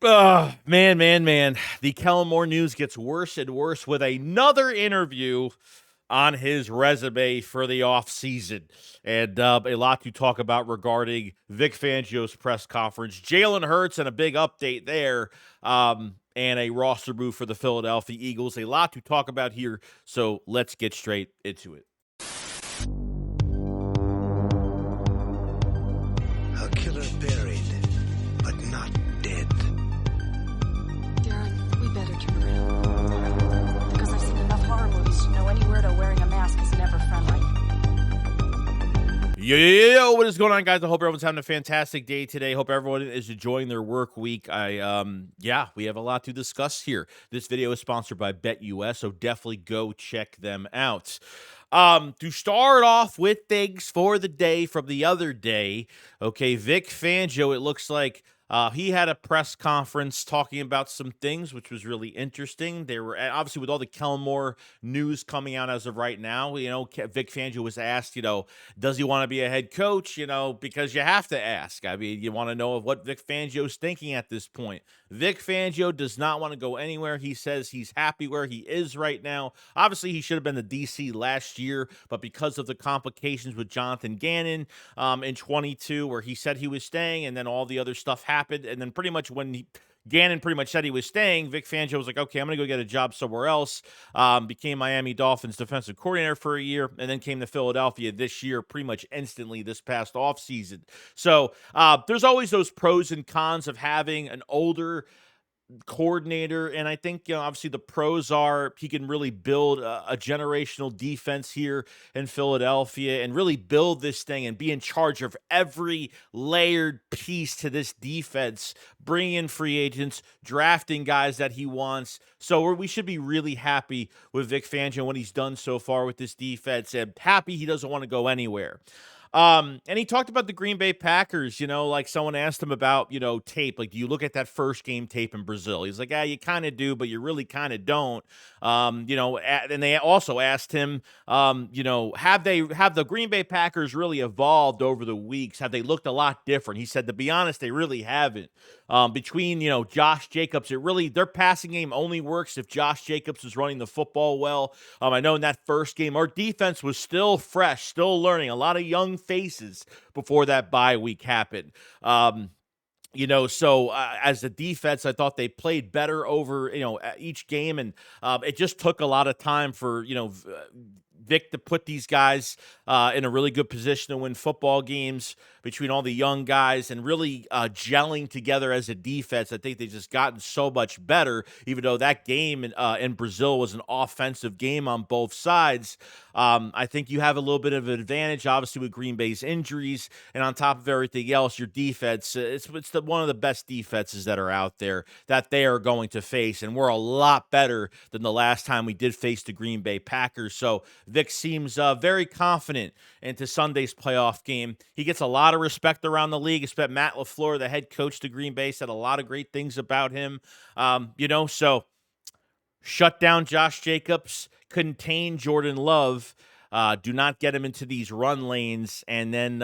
Man. The Kell Moore news gets worse and worse with another interview on his resume for the offseason. And a lot to talk about regarding Vic Fangio's press conference, Jaylen Herz, and a big update there, and a roster move for the Philadelphia Eagles. A lot to talk about here, so let's get straight into it. A killer buried, but not dead. Darren, we better turn around. Because I've seen enough horror movies to know any weirdo wearing a mask is never friendly. Yo, what is going on, guys? I hope everyone's having a fantastic day today. Hope everyone is enjoying their work week. We have a lot to discuss here. This video is sponsored by BetUS, so definitely go check them out. To start off with things for the day from the other day, okay, Vic Fangio, it looks like he had a press conference talking about some things, which was really interesting. They were obviously with all the Kell Moore news coming out as of right now. Vic Fangio was asked, does he want to be a head coach? Because you have to ask. I mean, you want to know what Vic Fangio's thinking at this point. Vic Fangio does not want to go anywhere. He says he's happy where he is right now. Obviously, he should have been the DC last year, but because of the complications with Jonathan Gannon in 22, where he said he was staying, and then all the other stuff happened, and then pretty much when Gannon pretty much said he was staying, Vic Fangio was like, okay, I'm going to go get a job somewhere else. Became Miami Dolphins defensive coordinator for a year, and then came to Philadelphia this year pretty much instantly this past offseason. So there's always those pros and cons of having an older coordinator, and I think obviously the pros are he can really build a generational defense here in Philadelphia and really build this thing and be in charge of every layered piece to this defense, bring in free agents, drafting guys that he wants. So we should be really happy with Vic Fangio and what he's done so far with this defense, and happy he doesn't want to go anywhere. And he talked about the Green Bay Packers, like someone asked him about, tape. Like, do you look at that first game tape in Brazil? He's like, you kind of do, but you really kind of don't. And they also asked him, have the Green Bay Packers really evolved over the weeks? Have they looked a lot different? He said, to be honest, they really haven't. Between, Josh Jacobs, their passing game only works if Josh Jacobs is running the football well. I know in that first game, our defense was still fresh, still learning, a lot of young faces before that bye week happened. So as a defense, I thought they played better over, each game. And it just took a lot of time for, Vic to put these guys in a really good position to win football games between all the young guys and really gelling together as a defense. I think they've just gotten so much better, even though that game in Brazil was an offensive game on both sides. I think you have a little bit of an advantage, obviously, with Green Bay's injuries. And on top of everything else, your defense, it's one of the best defenses that are out there that they are going to face. And we're a lot better than the last time we did face the Green Bay Packers. So Vic seems very confident into Sunday's playoff game. He gets a lot of respect around the league. Especially Matt LaFleur, the head coach to Green Bay, said a lot of great things about him. So shut down Josh Jacobs, contain Jordan Love. Do not get him into these run lanes, and then,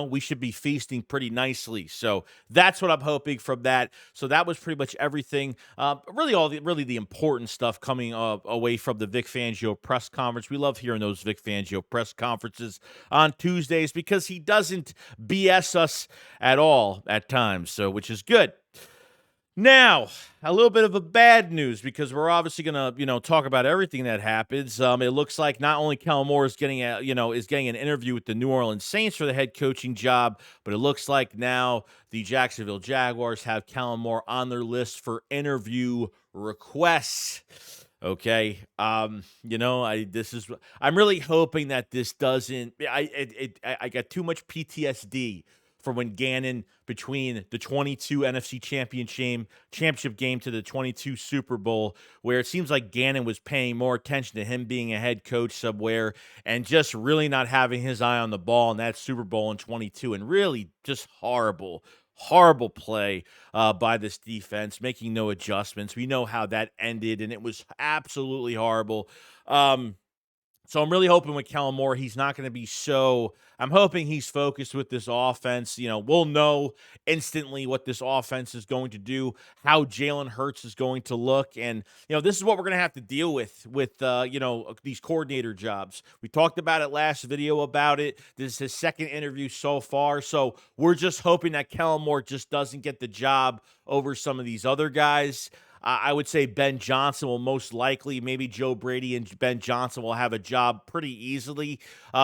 we should be feasting pretty nicely. So that's what I'm hoping from that. So that was pretty much everything. Really the important stuff coming away from the Vic Fangio press conference. We love hearing those Vic Fangio press conferences on Tuesdays because he doesn't BS us at all at times, so which is good. Now, a little bit of a bad news because we're obviously going to, talk about everything that happens. It looks like not only Kell Moore is getting an interview with the New Orleans Saints for the head coaching job, but it looks like now the Jacksonville Jaguars have Kell Moore on their list for interview requests. Okay. I'm really hoping that this doesn't, I got too much PTSD from when Gannon, between the 22 NFC championship game to the 22 Super Bowl, where it seems like Gannon was paying more attention to him being a head coach somewhere and just really not having his eye on the ball in that Super Bowl in 22, and really just horrible play by this defense, making no adjustments. We know how that ended, and it was absolutely horrible. So I'm really hoping with Kell Moore, he's not going to be so. I'm hoping he's focused with this offense. We'll know instantly what this offense is going to do, how Jaylen Herz is going to look, and this is what we're going to have to deal with these coordinator jobs. We talked about it last video about it. This is his second interview so far, so we're just hoping that Kell Moore just doesn't get the job over some of these other guys. I would say Ben Johnson will most likely, maybe Joe Brady and Ben Johnson will have a job pretty easily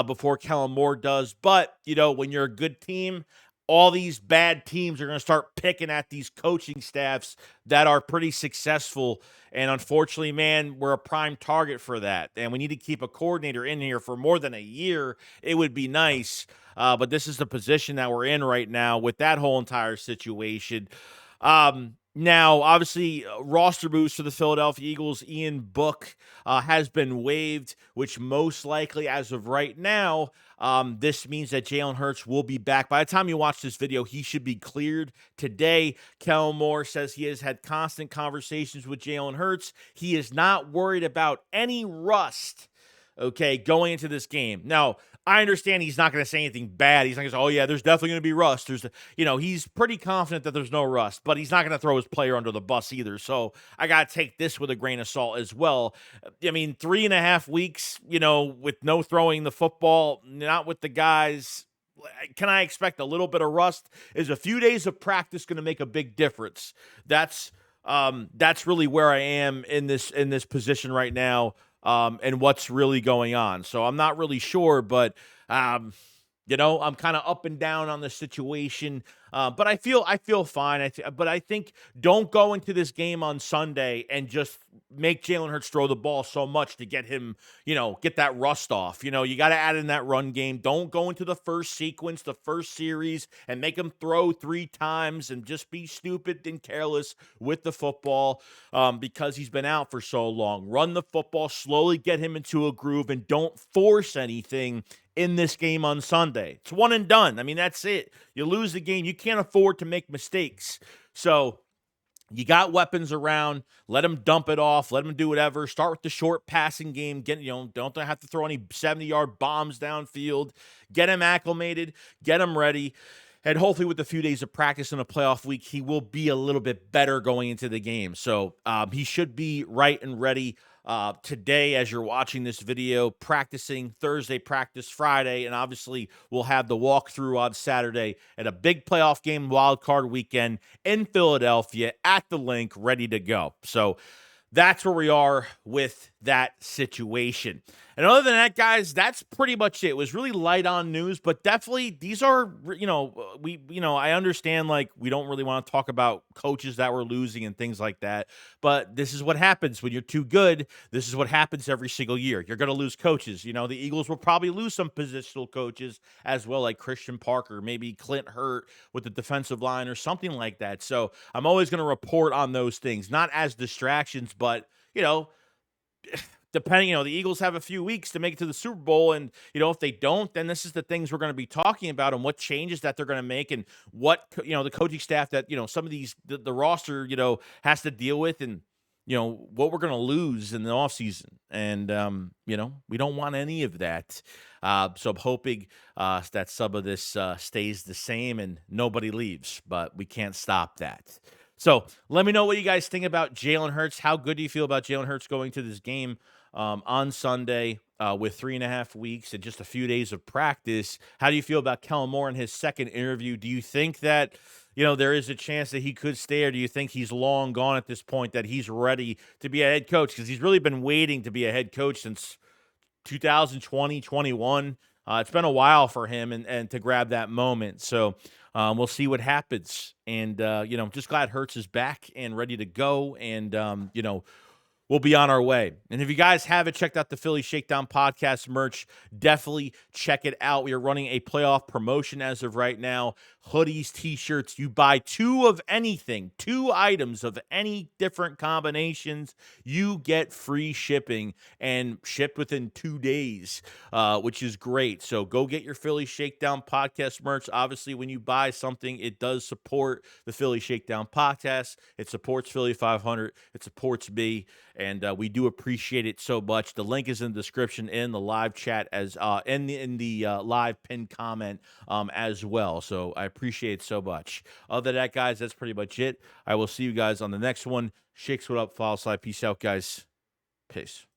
before Kell Moore does. But, when you're a good team, all these bad teams are going to start picking at these coaching staffs that are pretty successful. And unfortunately, man, we're a prime target for that. And we need to keep a coordinator in here for more than a year. It would be nice. But this is the position that we're in right now with that whole entire situation. Now, obviously, roster boost for the Philadelphia Eagles, Ian Book has been waived, which most likely, as of right now, this means that Jaylen Herz will be back. By the time you watch this video, he should be cleared today. Kell Moore says he has had constant conversations with Jaylen Herz. He is not worried about any rust, going into this game. Now, I understand he's not going to say anything bad. He's not going to say, oh, yeah, there's definitely going to be rust. He's pretty confident that there's no rust, but he's not going to throw his player under the bus either. So I got to take this with a grain of salt as well. 3.5 weeks, with no throwing the football, not with the guys. Can I expect a little bit of rust? Is a few days of practice going to make a big difference? That's really where I am in this position right now. And what's really going on. So I'm not really sure, but, I'm kind of up and down on the situation. But I feel fine. But I think don't go into this game on Sunday and just make Jaylen Herz throw the ball so much to get him, get that rust off. You got to add in that run game. Don't go into the first sequence, the first series, and make him throw 3 times and just be stupid and careless with the football because he's been out for so long. Run the football, slowly get him into a groove, and don't force anything in this game on Sunday. It's one and done. That's it. You lose the game. You can't afford to make mistakes. So you got weapons around. Let him dump it off. Let him do whatever. Start with the short passing game. Don't have to throw any 70-yard bombs downfield. Get him acclimated. Get him ready. And hopefully with a few days of practice in a playoff week, he will be a little bit better going into the game. So he should be right and ready today as you're watching this video, practicing Thursday, practice Friday, and obviously we'll have the walkthrough on Saturday at a big playoff game wild card weekend in Philadelphia at the link, ready to go. So that's where we are with that situation. And other than that, guys, that's pretty much it. It was really light on news, but definitely these are, I understand we don't really want to talk about coaches that we're losing and things like that, but this is what happens when you're too good. This is what happens every single year. You're going to lose coaches. The Eagles will probably lose some positional coaches as well, like Christian Parker, maybe Clint Hurt with the defensive line or something like that. So I'm always going to report on those things, not as distractions, but, depending, the Eagles have a few weeks to make it to the Super Bowl. And, if they don't, then this is the things we're going to be talking about and what changes that they're going to make and what, the coaching staff that, some of these, the roster, has to deal with and, what we're going to lose in the offseason. And, we don't want any of that. So I'm hoping that some of this stays the same and nobody leaves, but we can't stop that. So let me know what you guys think about Jaylen Herz. How good do you feel about Jaylen Herz going to this game on Sunday with 3.5 weeks and just a few days of practice? How do you feel about Kell Moore in his second interview? Do you think that, there is a chance that he could stay, or do you think he's long gone at this point, that he's ready to be a head coach? Because he's really been waiting to be a head coach since 2020, 21. It's been a while for him and to grab that moment. So we'll see what happens. And, just glad Hertz is back and ready to go. And, we'll be on our way. And if you guys haven't checked out the Philly Shakedown podcast merch, definitely check it out. We are running a playoff promotion as of right now. hoodies, t-shirts. You buy 2 of anything, 2 items of any different combinations, you get free shipping and shipped within 2 days, which is great. So go get your Philly Shakedown podcast merch. Obviously, when you buy something, it does support the Philly Shakedown podcast. It supports Philly 500. It supports me, and we do appreciate it so much. The link is in the description in the live chat as in the live pinned comment as well. So I appreciate it so much. Other than that, guys, that's pretty much it. I will see you guys on the next one. Shakes, what up? Follow slide. Peace out, guys. Peace.